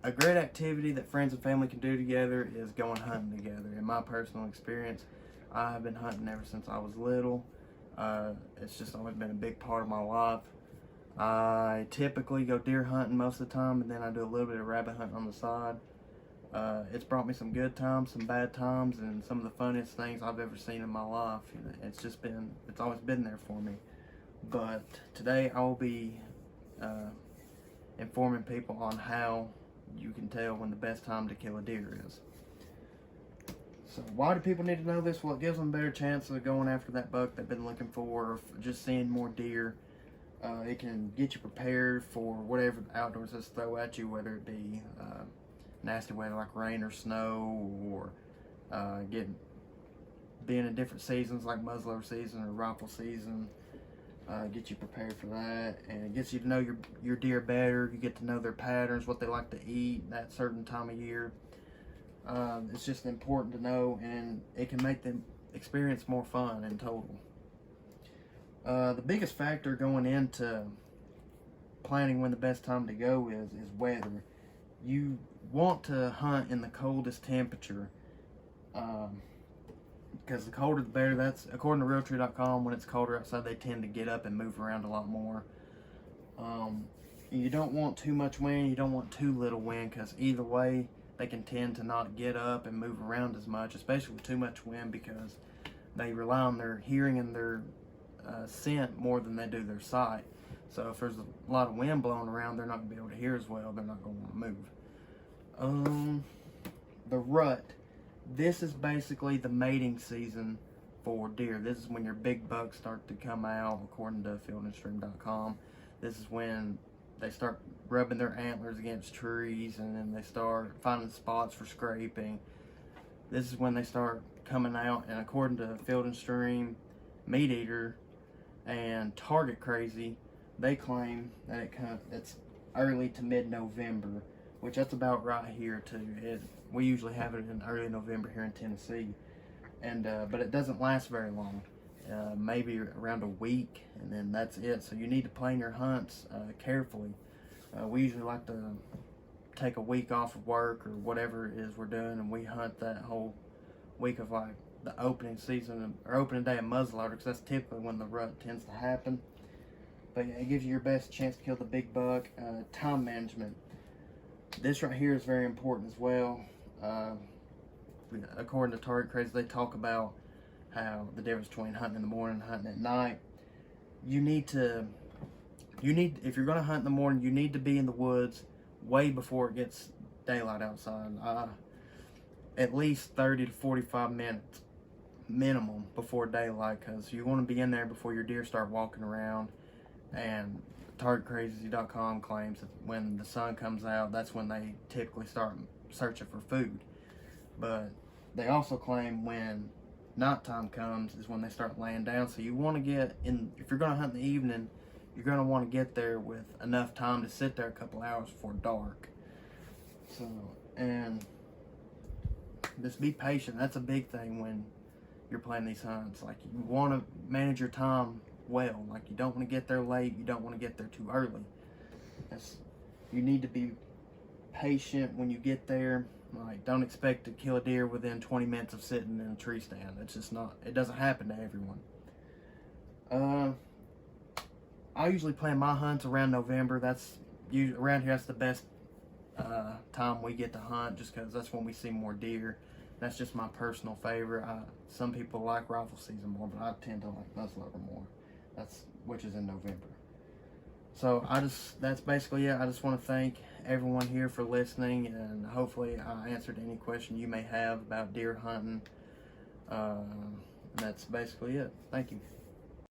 a great activity that friends and family can do together is going hunting together. In my personal experience, I have been hunting ever since I was little. It's just always been a big part of my life. I typically go deer hunting most of the time, and then I do a little bit of rabbit hunting on the side. It's brought me some good times, some bad times, and some of the funniest things I've ever seen in my life. It's always been there for me. But today I will be informing people on how you can tell when the best time to kill a deer is. So why do people need to know this? Well, it gives them a better chance of going after that buck they've been looking for, or just seeing more deer. It can get you prepared for whatever the outdoors has to throw at you, whether it be nasty weather like rain or snow, or being in different seasons like muzzleloader season or rifle season. Get you prepared for that, and it gets you to know your deer better. You get to know their patterns, what they like to eat that certain time of year. It's just important to know, and it can make the experience more fun in total. The biggest factor going into planning when the best time to go is weather. You want to hunt in the coldest temperature, because the colder the better. That's according to realtree.com. When it's colder outside, they tend to get up and move around a lot more. You don't want too much wind, you don't want too little wind, because either way they can tend to not get up and move around as much, especially with too much wind, because they rely on their hearing and their scent more than they do their sight. So if there's a lot of wind blowing around, they're not going to be able to hear as well. They're not going to want to move. The rut. This is basically the mating season for deer. This is when your big bucks start to come out, according to fieldandstream.com. This is when they start rubbing their antlers against trees, and then they start finding spots for scraping. This is when they start coming out, and according to Field and Stream, Meat Eater, and Target Crazy, they claim that it's early to mid-November, which that's about right here too. We usually have it in early November here in Tennessee, and but it doesn't last very long. Maybe around a week, and then that's it. So you need to plan your hunts carefully. We usually like to take a week off of work or whatever it is we're doing, and we hunt that whole week of like the opening season or opening day of muzzleloader, because that's typically when the rut tends to happen. But yeah, it gives you your best chance to kill the big buck. Time management. This right here is very important as well. According to Target Crazy, they talk about how the difference between hunting in the morning and hunting at night. If you're going to hunt in the morning, you need to be in the woods way before it gets daylight outside. At least 30 to 45 minutes minimum before daylight, because you want to be in there before your deer start walking around. And TargetCrazy.com claims that when the sun comes out, that's when they typically start searching for food. But they also claim when nighttime comes is when they start laying down. So you want to get in, if you're going to hunt in the evening, you're going to want to get there with enough time to sit there a couple hours before dark. So, and just be patient. That's a big thing when you're playing these hunts. Like, you want to manage your time well. Like, you don't want to get there late, you don't want to get there too early. You need to be patient when you get there. Like, don't expect to kill a deer within 20 minutes of sitting in a tree stand. It's just not, it doesn't happen to everyone. I usually plan my hunts around November. That's usually, around here, that's the best time we get to hunt, just because that's when we see more deer. That's just my personal favorite. Some people like rifle season more, but I tend to like muzzleloader more. Which is in November. So that's basically it. I just want to thank everyone here for listening, and hopefully I answered any question you may have about deer hunting. And that's basically it. Thank you.